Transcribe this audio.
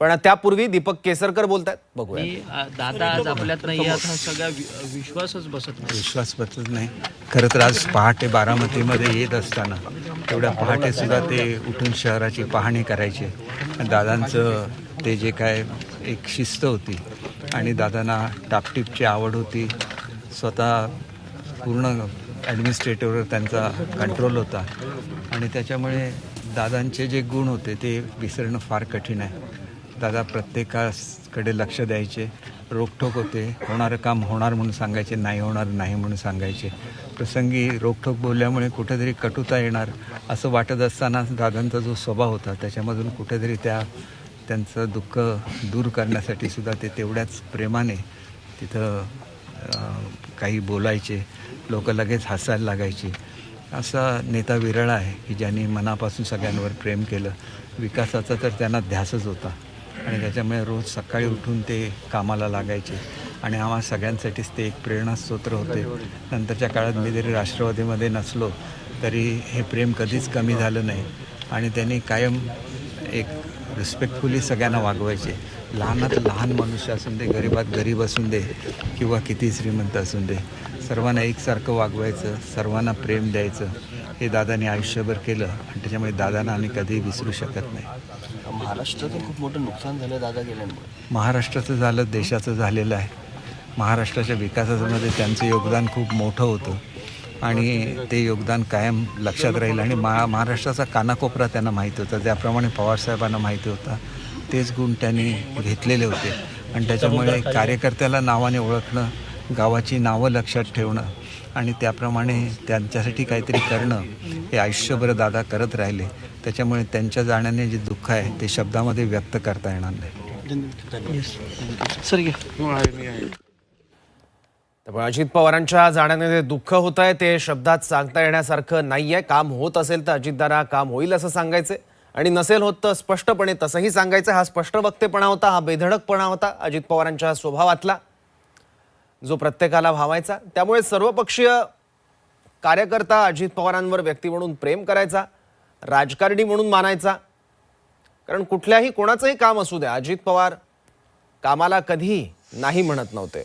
पण त्यापूर्वी दीपक केसरकर बोलतायत, बघूया. दादा आज आपल्यात नाही, आता सगळा विश्वासच बसत नाही. विश्वास बसत नाही. खरं तर आज पहाटे बारामतीमध्ये येत असताना तेवढ्या पहाटे सुद्धा ते उठून शहराची पाहणी करायचे. दादांचं ते जे काय एक शिस्त होती आणि दादांना टापटीपची आवड होती, स्वतः पूर्ण ॲडमिनिस्ट्रेटिव्हवर त्यांचा कंट्रोल होता आणि त्याच्यामुळे दादांचे जे गुण होते ते विसरणं फार कठीण आहे. दादा प्रत्येकाकडे लक्ष द्यायचे, रोखठोक होते, होणारं काम होणार म्हणून सांगायचे, नाही होणार नाही म्हणून सांगायचे. प्रसंगी रोखठोक बोलल्यामुळे कुठेतरी कटुता येणार असं वाटत असताना दादांचा जो स्वभाव होता त्याच्यामधून कुठेतरी त्यांचं दुःख दूर करण्यासाठी सुद्धा ते तेवढ्याच प्रेमाने तिथं काही बोलायचे. लोक लगेच हसायला लागायची. असा नेता विरळ आहे की ज्यांनी मनापासून सगळ्यांवर प्रेम केलं. विकासाचा तर त्यांना ध्यासच होता आणि त्याच्यामुळे रोज सकाळी उठून ते कामाला लागायचे आणि आम्हा सगळ्यांसाठीच ते एक प्रेरणास्रोत होते. नंतरच्या काळात मी जरी राष्ट्रवादीमध्ये नसलो तरी हे प्रेम कधीच कमी झालं नाही आणि त्यांनी कायम एक रिस्पेक्टफुली सगळ्यांना वागवायचे. लहानात लहान मनुष्य असून दे, गरीबात गरीब असून दे किंवा किती श्रीमंत असून दे, सर्वांना एकसारखं वागवायचं, सर्वांना प्रेम द्यायचं. हे दादाने आयुष्यभर केलं आणि त्याच्यामुळे दादांना आम्ही कधीही विसरू शकत नाही. महाराष्ट्राचं खूप मोठं नुकसान झालं दादा गेल्यामुळे. महाराष्ट्राचं झालं, देशाचं झालेलं आहे. महाराष्ट्राच्या विकासामध्ये त्यांचं योगदान खूप मोठं होतं आणि ते योगदान कायम लक्षात राहील आणि महाराष्ट्राचा कानाकोपरा त्यांना माहिती होता. त्याप्रमाणे पवारसाहेबांना माहिती होता. तेच गुण त्यांनी घेतलेले होते आणि त्याच्यामुळे कार्यकर्त्याला नावाने ओळखणं, गावाची नावं लक्षात ठेवणं आणि त्याप्रमाणे त्यांच्यासाठी काहीतरी करणं हे आयुष्यभर दादा करत राहिले. त्याच्यामुळे त्यांच्या जाण्याने जे दुःख आहे ते शब्दामध्ये व्यक्त करता येणार नाही. त्यामुळे अजित पवारांच्या जाण्याने जे दुःख होत आहे ते शब्दात सांगता येण्यासारखं नाही आहे. काम होत असेल तर अजितदादा काम होईल असं सांगायचे आणि नसेल होत तर स्पष्टपणे तसंही सांगायचं. हा स्पष्ट वक्तेपणा होता, हा बेधडकपणा होता अजित पवारांच्या स्वभावातला, जो प्रत्येकाला भावायचा. त्यामुळे सर्वपक्षीय कार्यकर्ता अजित पवारांवर व्यक्ती म्हणून प्रेम करायचा, राजकारणी म्हणून मानायचा. कारण कुठल्याही कोणाचंही काम असू द्या, अजित पवार कामाला कधीही नाही म्हणत नव्हते.